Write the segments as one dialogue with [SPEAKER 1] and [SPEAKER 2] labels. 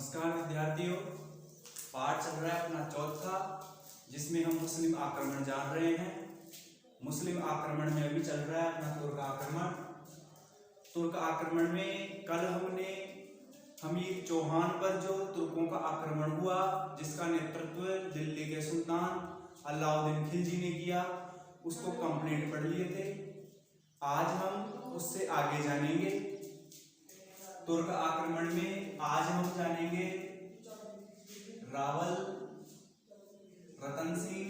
[SPEAKER 1] नमस्कार विद्यार्थियों, पाठ चल रहा है अपना चौथा, जिसमें हम मुस्लिम आक्रमण जान रहे हैं। मुस्लिम आक्रमण में अभी चल रहा है अपना तुर्क आक्रमण। तुर्क आक्रमण में कल हमने हमीर चौहान पर जो तुर्कों का आक्रमण हुआ, जिसका नेतृत्व दिल्ली के सुल्तान अलाउद्दीन खिलजी ने किया, उसको कंप्लीट पढ़ लिए थे। आज हम उससे आगे जानेंगे। तुर्क आक्रमण में आज हम जानेंगे रावल, रतन सिंह,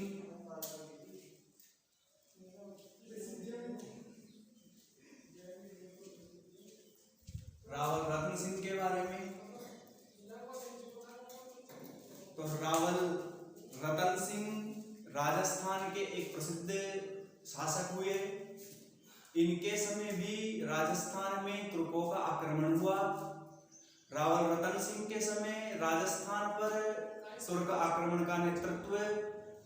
[SPEAKER 1] रावल रतन सिंह के बारे में। तो रावल रतन सिंह राजस्थान के एक प्रसिद्ध शासक हुए। इनके समय भी राजस्थान में तुर्कों का आक्रमण हुआ। रावल रतन सिंह के समय राजस्थान पर तुर्क आक्रमण का नेतृत्व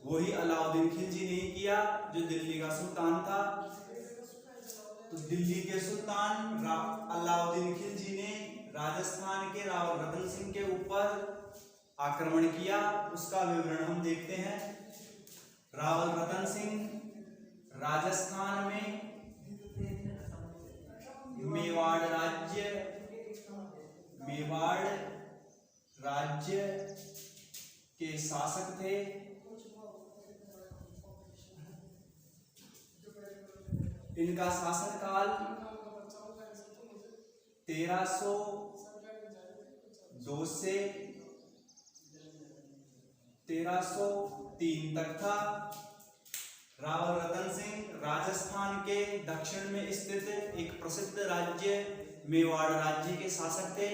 [SPEAKER 1] वही अलाउद्दीन खिलजी ने किया, जो दिल्ली का सुल्तान था। तो दिल्ली के सुल्तान अलाउद्दीन खिलजी ने राजस्थान के रावल रतन सिंह के ऊपर आक्रमण किया। उसका विवरण हम देखते हैं। रावल रतन सिंह राजस्थान में मेवाड़ राज्य के शासक थे। इनका शासनकाल 1302 से 1303 तक था। रावल रतन सिंह राजस्थान के दक्षिण में स्थित एक प्रसिद्ध राज्य मेवाड़ राज्य के शासक थे।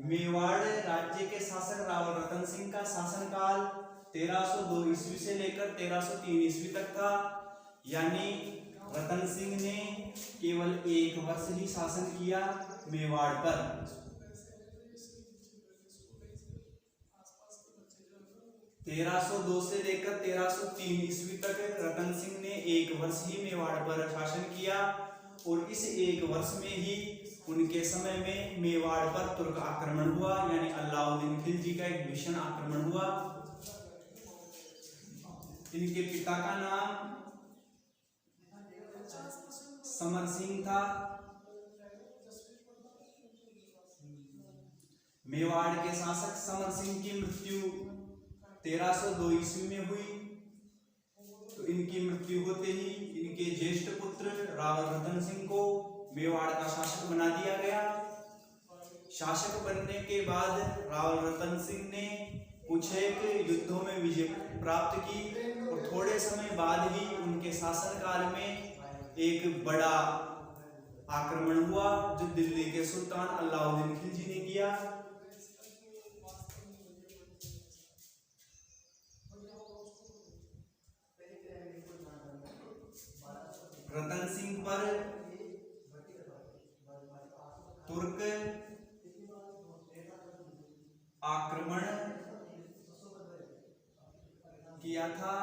[SPEAKER 1] मेवाड़ राज्य के शासक रावल रतन सिंह का शासनकाल 1302 ईस्वी से लेकर 1303 ईस्वी तक था। यानी रतन सिंह ने केवल 1 वर्ष ही शासन किया मेवाड़ पर। तेरह सौ दो से लेकर 1303 ईस्वी तक रतन सिंह ने 1 वर्ष ही मेवाड़ पर शासन किया, और इस 1 वर्ष में ही उनके समय में मेवाड़ पर तुर्क आक्रमण हुआ, यानी अलाउद्दीन खिलजी का एक भीषण आक्रमण हुआ। इनके पिता का नाम समर सिंह था। मेवाड़ के शासक समर सिंह की मृत्यु 1302 ईस्वी में हुई। तो इनकी मृत्यु होते ही इनके ज्येष्ठ पुत्र रावल रतन सिंह को मेवाड़ का शासक बना दिया गया। शासक बनने के बाद रावल रतन सिंह ने कुछ एक युद्धों में विजय प्राप्त की, और थोड़े समय बाद ही उनके शासनकाल में एक बड़ा आक्रमण हुआ, जो दिल्ली के सुल्तान अलाउद्दीन खिलजी ने किया। रतन सिंह पर तुर्क आक्रमण किया था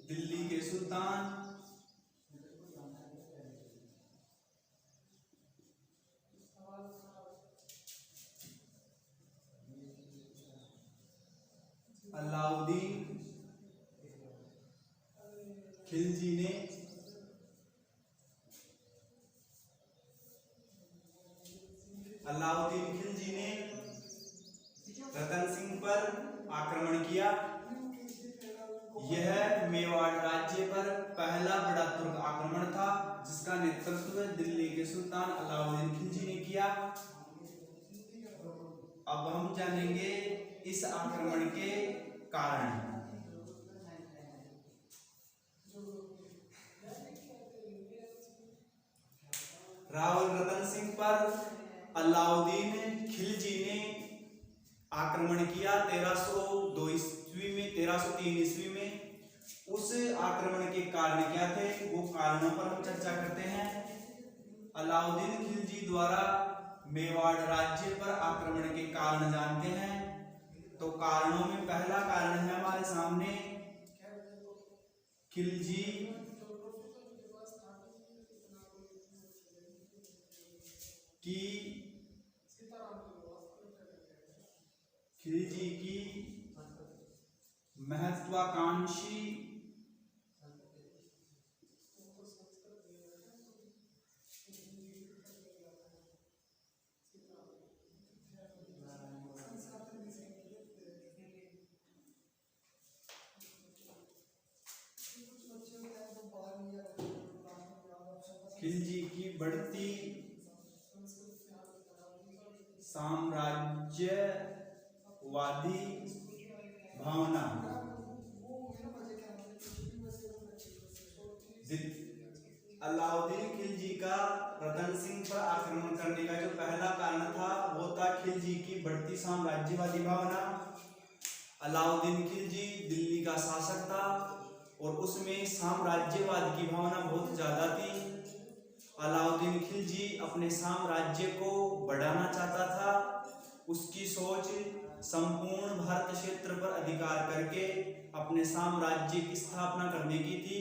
[SPEAKER 1] दिल्ली के सुल्तान अलाउद्दीन खिलजी ने। अलाउद्दीन खिलजी ने रतन सिंह पर आक्रमण किया। यह मेवाड़ राज्य पर पहला बड़ा तुर्क आक्रमण था, जिसका नेतृत्व दिल्ली के सुल्तान अलाउद्दीन खिलजी ने किया। अब हम जानेंगे इस आक्रमण के कारण। रावल रतन सिंह पर अलाउद्दीन खिलजी ने आक्रमण किया 1302 ईस्वी में, 1303 ईस्वी में। उस आक्रमण के कारण क्या थे, वो कारणों पर हम चर्चा करते हैं। अलाउद्दीन खिलजी द्वारा मेवाड़ राज्य पर आक्रमण के कारण जानते हैं। तो कारणों में पहला कारण है हमारे सामने, खिलजी की खिलजी की महत्वाकांक्षी खिलजी की बढ़ती साम्राज्यवादी भावना अलाउद्दीन खिलजी का रतन सिंह पर आक्रमण करने का जो पहला कारण था वो था खिलजी की बढ़ती साम्राज्यवादी भावना। अलाउद्दीन खिलजी दिल्ली का शासक था और उसमें साम्राज्यवाद की भावना बहुत ज्यादा थी। अलाउद्दीन खिलजी अपने साम्राज्य को बढ़ाना चाहता था। उसकी सोच संपूर्ण भारत क्षेत्र पर अधिकार करके अपने साम्राज्य की स्थापना करने की थी।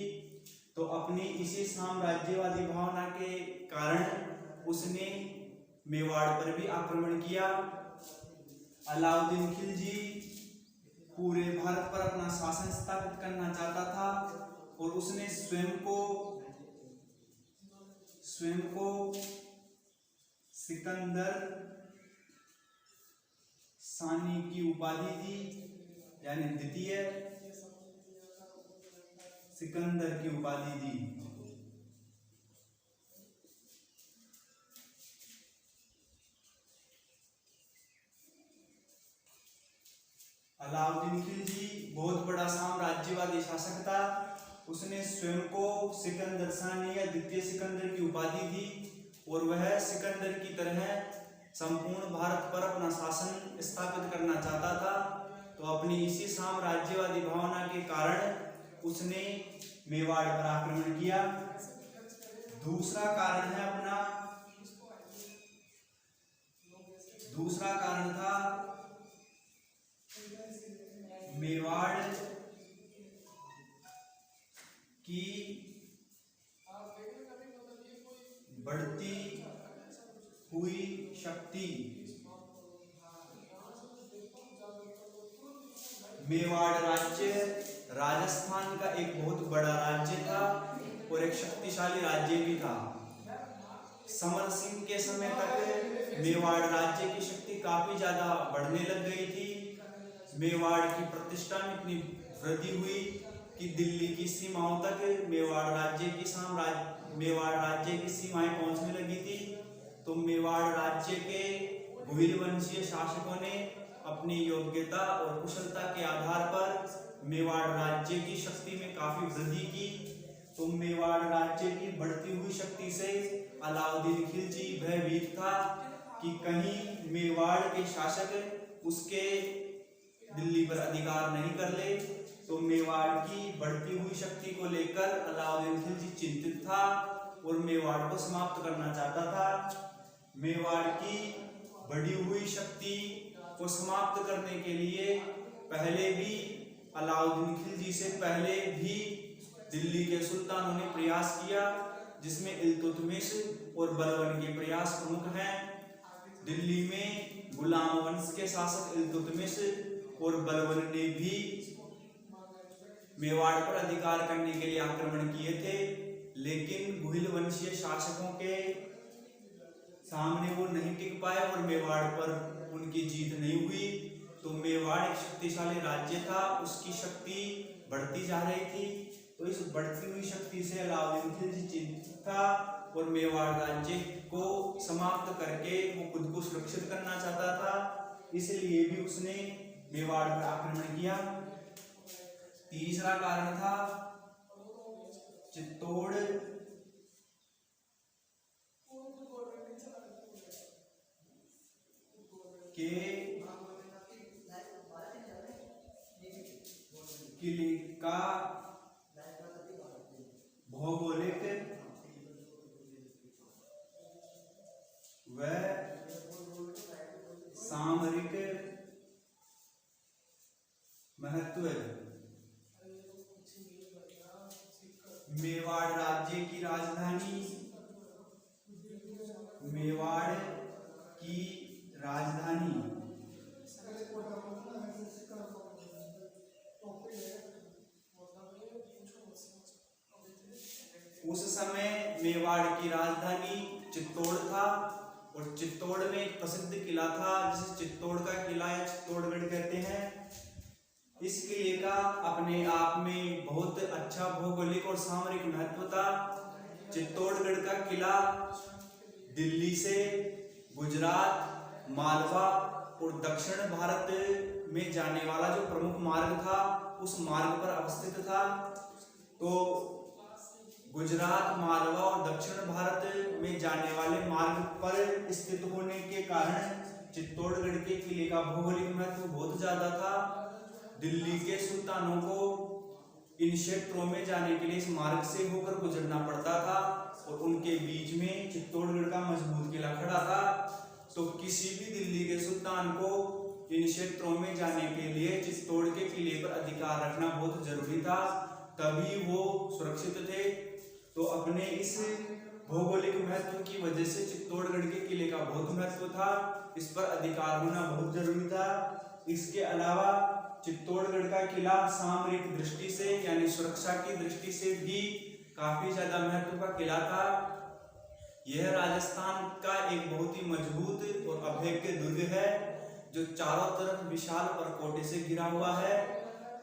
[SPEAKER 1] तो अपनी इसी साम्राज्यवादी भावना के कारण उसने मेवाड़ पर भी आक्रमण किया। अलाउद्दीन खिलजी पूरे भारत पर अपना शासन स्थापित करना चाहता था और उसने स्वयं को सिकंदर सानी की उपाधि दी, यानी द्वितीय सिकंदर की उपाधि दी। अलाउद्दीन खिलजी बहुत बड़ा साम्राज्यवादी शासक था। उसने स्वयं को सिकंदर सानी या द्वितीय सिकंदर की उपाधि दी और वह सिकंदर की तरह संपूर्ण भारत पर अपना शासन स्थापित करना चाहता था। तो अपनी इसी साम्राज्यवादी भावना के कारण उसने मेवाड़ पर आक्रमण किया। दूसरा कारण था मेवाड़ की बढ़ती हुई शक्ति। मेवाड़ राज्य राजस्थान का एक बहुत बड़ा राज्य था और एक शक्तिशाली राज्य भी था। समर सिंह के समय तक मेवाड़ राज्य की शक्ति काफी ज्यादा बढ़ने लग गई थी। मेवाड़ की प्रतिष्ठा में इतनी वृद्धि हुई कि दिल्ली की सीमाओं तक मेवाड़ राज्य की सीमाएं पहुंचने लगी थी। तो मेवाड़ राज्य के गुहिल वंशीय शासकों ने अपनी योग्यता और कुशलता के आधार पर मेवाड़ राज्य की शक्ति में काफी वृद्धि की। तो मेवाड़ राज्य की बढ़ती हुई शक्ति से अलाउद्दीन खिलजी भयभीत था कि कहीं मेवाड़ के शासक उसके दिल्ली पर अधिकार नहीं कर ले। तो मेवाड़ की बढ़ती हुई शक्ति को लेकर अलाउद्दीन खिलजी चिंतित था और मेवाड़ को समाप्त करना चाहता था। मेवाड़ की बढ़ी हुई शक्ति को समाप्त करने के लिए पहले भी अलाउद्दीन खिलजी से पहले भी दिल्ली के सुल्तानों ने प्रयास किया, जिसमें इल्तुतमिश और बलबन के प्रयास प्रमुख हैं। दिल्ली में गुलाम वंश के शासक इल्तुतमिश और बलबन ने भी मेवाड़ पर अधिकार करने के लिए आक्रमण किए थे, लेकिन गुहिल वंशीय शासकों के सामने वो नहीं टिक पाए और मेवाड़ पर उनकी जीत नहीं हुई। तो मेवाड़ एक शक्तिशाली राज्य था, उसकी शक्ति बढ़ती जा रही थी। तो इस बढ़ती हुई शक्ति से अलाउद्दीन खिलजी चिंतित था और मेवाड़ राज्य को समाप्त करके वो खुद को सुरक्षित करना चाहता था, इसलिए भी उसने मेवाड़ पर आक्रमण किया। तीसरा कारण था चित्तौड़ के किले का भौगोलिक व सामरिक महत्व। मेवाड़ राज्य की राजधानी चित्तौड़ में एक प्रसिद्ध किला था जिसे चित्तौड़ का किला या चित्तौड़गढ़ कहते हैं। इस किले का अपने आप में बहुत अच्छा भौगोलिक और सामरिक महत्व था। चित्तौड़गढ़ का किला दिल्ली से गुजरात, मालवा और दक्षिण भारत में जाने वाला जो प्रमुख मार्ग था उस मार्ग पर अवस्थित था। तो गुजरात, मालवा और दक्षिण भारत में जाने वाले मार्ग पर स्थित होने के कारण चित्तौड़गढ़ के किले का भौगोलिक महत्व बहुत ज्यादा था। दिल्ली के सुल्तानों को इन क्षेत्रों में जाने के लिए इस मार्ग से होकर गुजरना पड़ता था और उनके बीच में चित्तौड़गढ़ का मजबूत किला खड़ा था। तो किसी भी दिल्ली के सुल्तान को इन क्षेत्रों में जाने के लिए चित्तौड़ के किले पर अधिकार रखना बहुत जरूरी था, तभी वो सुरक्षित थे। तो अपने इस भौगोलिक महत्व की वजह से चित्तौड़गढ़ के किले का बहुत महत्व था, इस पर अधिकार होना बहुत जरूरी था। इसके अलावा चित्तौड़गढ़ का किला सामरिक दृष्टि से यानी सुरक्षा की दृष्टि से भी काफी ज्यादा महत्व का किला था। यह राजस्थान का एक बहुत ही मजबूत और अभेद्य दुर्ग है जो चारों तरफ विशाल परकोटे से घिरा हुआ है।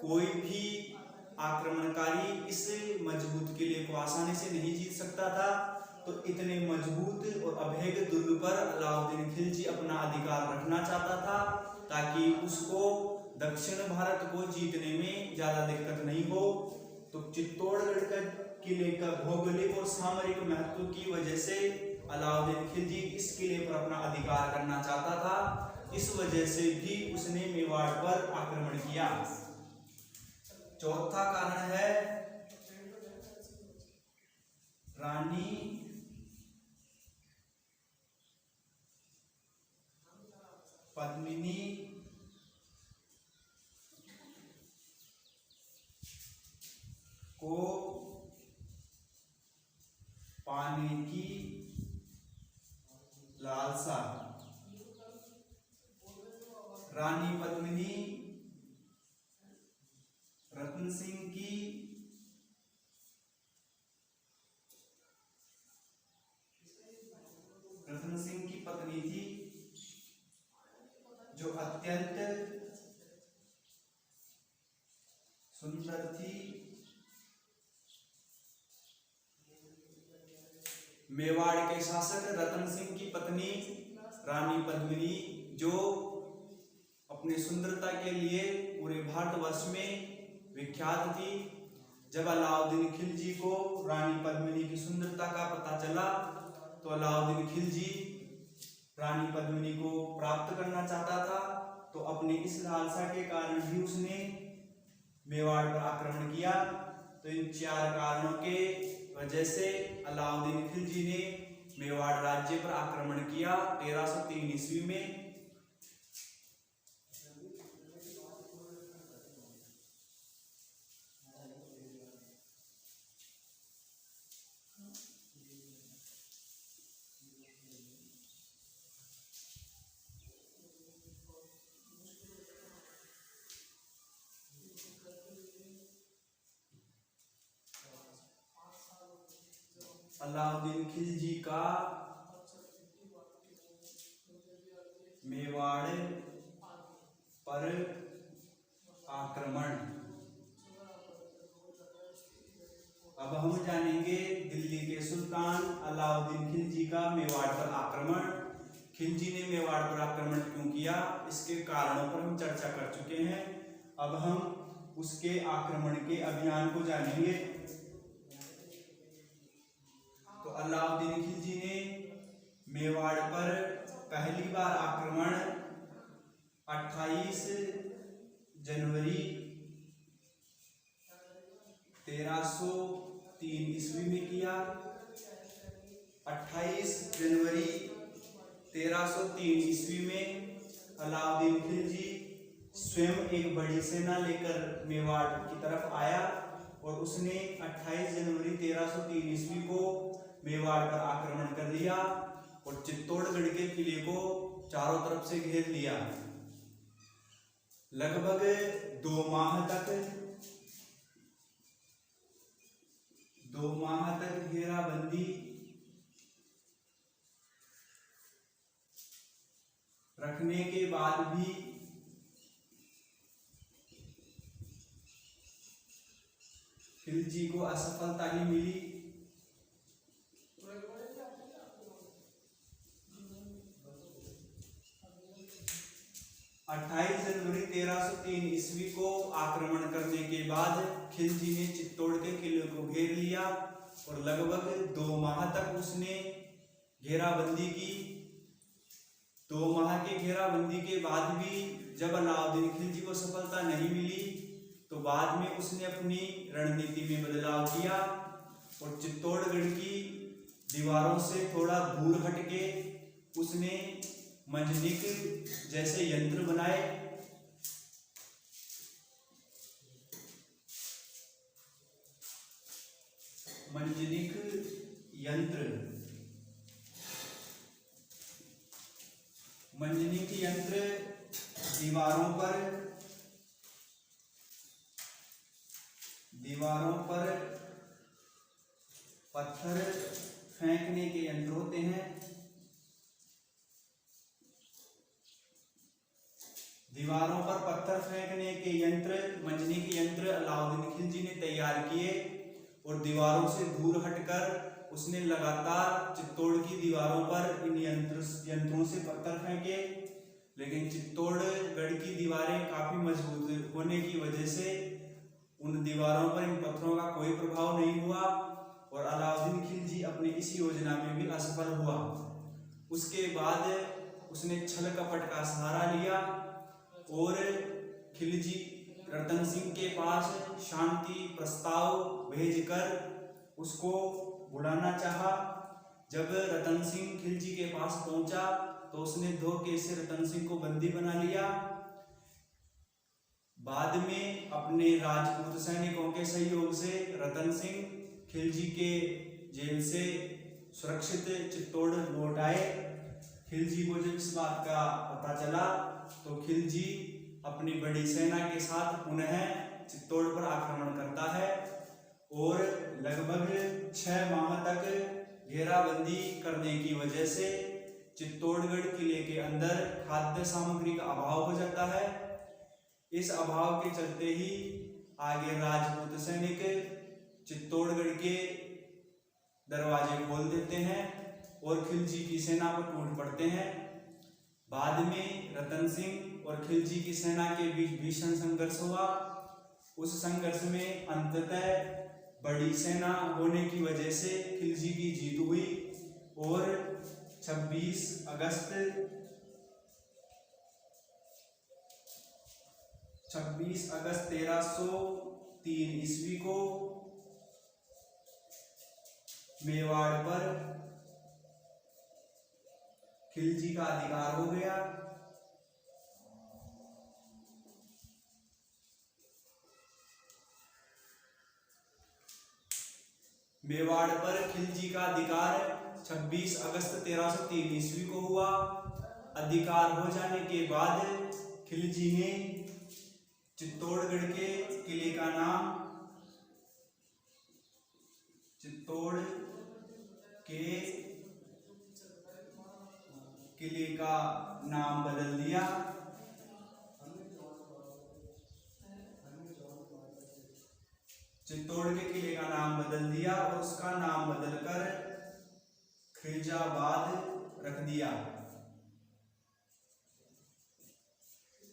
[SPEAKER 1] कोई भी आक्रमणकारी इस मजबूत किले को आसानी से नहीं जीत सकता था। तो इतने मजबूत और अभेद्य दुर्ग पर अलाउद्दीन खिलजी अपना अधिकार रखना चाहता था ताकि उसको दक्षिण भारत को जीतने में ज्यादा दिक्कत नहीं हो। तो चित्तौड़गढ़ का किले का भौगोलिक और सामरिक महत्व की वजह से अलाउद्दीन खिलजी इस किले पर अपना अधिकार करना चाहता था। इस वजह से भी उसने मेवाड़ पर आक्रमण किया। चौथा कारण है रानी पद्मिनी को पाने की लालसा। रानी पद्मिनी रतन सिंह की पत्नी थी जो अत्यंत सुंदर थी। मेवाड़ के शासक रतन सिंह की पत्नी रानी पद्मिनी जो अपनी सुंदरता के लिए पूरे भारतवर्ष में विख्यात थी। जब अलाउद्दीन खिलजी को रानी पद्मिनी की सुंदरता का पता चला तो अलाउद्दीन खिलजी रानी पद्मिनी को प्राप्त करना चाहता था। तो अपनी इस लालसा के कारण भी उसने मेवाड़ पर आक्रमण किया। तो इन चार कारणों के वजह से अलाउद्दीन खिलजी ने मेवाड़ राज्य पर आक्रमण किया 1303 ईस्वी में। अलाउद्दीन खिलजी का मेवाड़ पर आक्रमण। अब हम जानेंगे दिल्ली के सुल्तान अलाउद्दीन खिलजी का मेवाड़ पर आक्रमण। खिलजी ने मेवाड़ पर आक्रमण क्यों किया, इसके कारणों पर हम चर्चा कर चुके हैं। अब हम उसके आक्रमण के अभियान को जानेंगे। तो अलाउद्दीन खिलजी ने मेवाड़ पर पहली बार आक्रमण 28 जनवरी 1303 ईस्वी में किया। 28 जनवरी 1303 ईस्वी में अलाउद्दीन खिलजी स्वयं एक बड़ी सेना लेकर मेवाड़ की तरफ आया और उसने 28 जनवरी 1303 ईस्वी को मेवाड़ पर आक्रमण कर लिया और चित्तौड़गढ़ के किले को चारों तरफ से घेर लिया। लगभग 2 माह तक घेराबंदी रखने के बाद भी खिलजी को असफलता ही मिली। 28 जनवरी 1303 ईस्वी को आक्रमण करने के बाद खिलजी ने चित्तौड़ के किले को घेर लिया और लगभग 2 माह तक उसने घेराबंदी की। 2 माह के घेराबंदी के बाद भी जब अलाउद्दीन खिलजी को सफलता नहीं मिली तो बाद में उसने अपनी रणनीति में बदलाव किया और चित्तौड़गढ़ की दीवारों से थोड़ा दूर हटके उसने मंजनिक जैसे यंत्र बनाए। मंजनिक यंत्र दीवारों पर पत्थर फेंकने के यंत्र होते हैं। दीवारों पर पत्थर फेंकने के यंत्र मंजनिक यंत्र अलाउद्दीन खिलजी ने तैयार किए और दीवारों से दूर हटकर उसने लगातार चित्तौड़ की दीवारों पर इन यंत्रों से पत्थर फेंके, लेकिन चित्तौड़गढ़ की दीवारें काफी मजबूत होने की वजह से उन दीवारों पर इन पत्थरों का कोई प्रभाव नहीं हुआ और अलाउद्दीन खिलजी अपनी इस योजना में भी असफल हुआ। उसके बाद उसने छल कपट का सहारा लिया और खिलजी रतन सिंह के पास शांति प्रस्ताव भेजकर उसको बुलाना चाहा। जब रतन सिंह खिलजी के पास पहुंचा तो उसने धोखे से रतन सिंह को बंदी बना लिया। बाद में अपने राजपूत सैनिकों के सहयोग से रतन सिंह खिलजी के जेल से सुरक्षित चित्तौड़ लौट आए। खिलजी को जब इस बात का पता चला तो खिलजी अपनी बड़ी सेना के साथ पुनः चित्तौड़ पर आक्रमण करता है और लगभग 6 माह तक घेराबंदी करने की वजह से चित्तौड़गढ़ किले के अंदर खाद्य सामग्री का अभाव हो जाता है। इस अभाव के चलते ही आगे राजपूत सैनिक चित्तौड़गढ़ के दरवाजे खोल देते हैं और खिलजी की सेना पर टूट पड़ते हैं। बाद में रतन सिंह और खिलजी की सेना के बीच भीषण संघर्ष हुआ। उस संघर्ष में अंततः बड़ी सेना होने की वजह से खिलजी की जीत हुई और 26 अगस्त 1303 ईस्वी को मेवाड़ पर खिलजी का अधिकार हो गया। मेवाड़ पर खिलजी का अधिकार 26 अगस्त 1303 ईस्वी को हुआ। अधिकार हो जाने के बाद खिलजी ने चित्तौड़गढ़ के किले का नाम चित्तौड़ के किले का नाम बदल दिया। चित्तौड़ के किले का नाम बदल दिया और उसका नाम बदलकर खिलजाबाद रख दिया।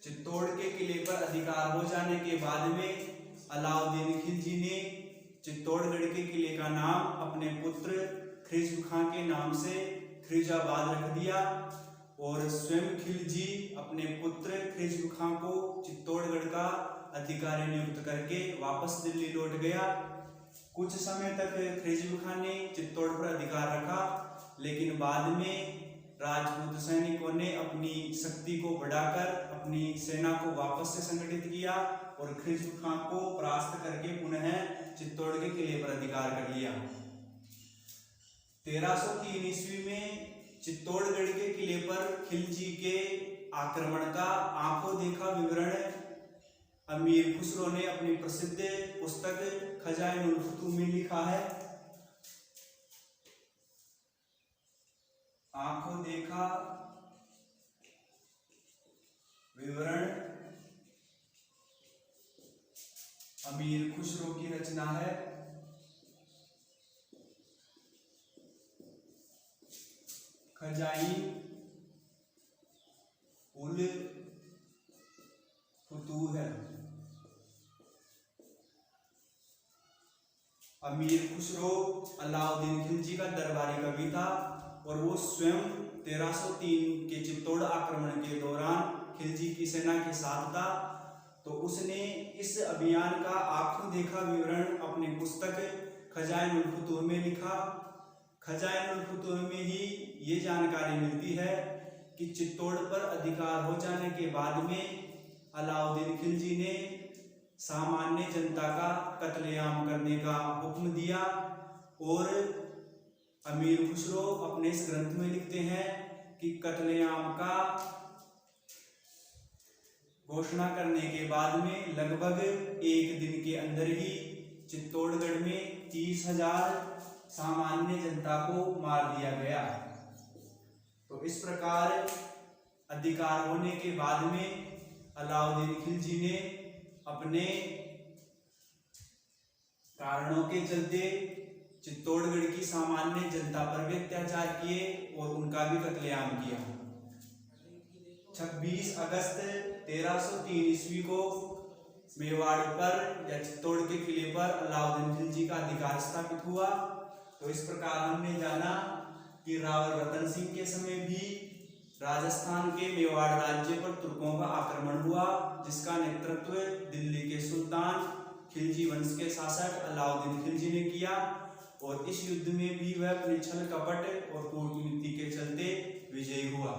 [SPEAKER 1] चित्तौड़ के किले पर अधिकार हो जाने के बाद में अलाउद्दीन खिलजी ने चित्तौड़गढ़ के किले का नाम अपने पुत्र ख्रिश्र खां के नाम से खिलजाबाद रख दिया और स्वयं खिलजी अपने पुत्र ख्रिश्र खां को चित्तौड़गढ़ का अधिकारी नियुक्त करके वापस दिल्ली लौट गया। कुछ समय तक ख्रिश्र खां ने चित्तौड़ पर अधिकार रखा, लेकिन बाद में राजपूत सैनिकों ने अपनी शक्ति को बढ़ाकर अपनी सेना को वापस से संगठित किया और ख्रिश्र खां को परास्त करके पुनः चित्तौड़ के किले पर अधिकार कर लिया। 1303 ईस्वी में चित्तौड़गढ़ के किले पर खिलजी के आक्रमण का आंखों देखा विवरण अमीर खुसरो ने अपनी प्रसिद्ध पुस्तक खजाइनुल फुतूह में लिखा है। आंखों देखा रचना है खजाइन उल फुतूह। अमीर खुसरो अलाउद्दीन खिलजी का दरबारी कवि था और वो स्वयं 1303 के चित्तौड़ आक्रमण के दौरान खिलजी की सेना के साथ था। तो उसने इस अभियान का आंखों देखा विवरण अपनी पुस्तक खजाइन उल फुतूह में लिखा। खजाइन उल फुतूह में ही ये जानकारी मिलती है कि चित्तौड़ पर अधिकार हो जाने के बाद में अलाउद्दीन खिलजी ने सामान्य जनता का कत्लेआम करने का हुक्म दिया। और अमीर खुसरो अपने इस ग्रंथ में लिखते हैं कि कत्लेआम का घोषणा करने के बाद में लगभग एक दिन के अंदर ही चित्तौड़गढ़ में 30,000 सामान्य जनता को मार दिया गया। तो इस प्रकार अधिकार होने के बाद में अलाउद्दीन खिलजी ने अपने कारणों के चलते चित्तौड़गढ़ की सामान्य जनता पर भी अत्याचार किए और उनका भी कत्लेआम किया। 26 अगस्त 1303 ईस्वी को मेवाड़ पर या चित्तौड़ के किले पर अलाउद्दीन खिलजी का अधिकार स्थापित हुआ। तो इस प्रकार हमने जाना कि रावल रतन सिंह के समय भी राजस्थान के मेवाड़ राज्य पर तुर्कों का आक्रमण हुआ, जिसका नेतृत्व दिल्ली के सुल्तान खिलजी वंश के शासक अलाउद्दीन खिलजी ने किया। और इस युद्ध में भी वह अपने छल कपट और कूटनीति के चलते विजयी हुआ।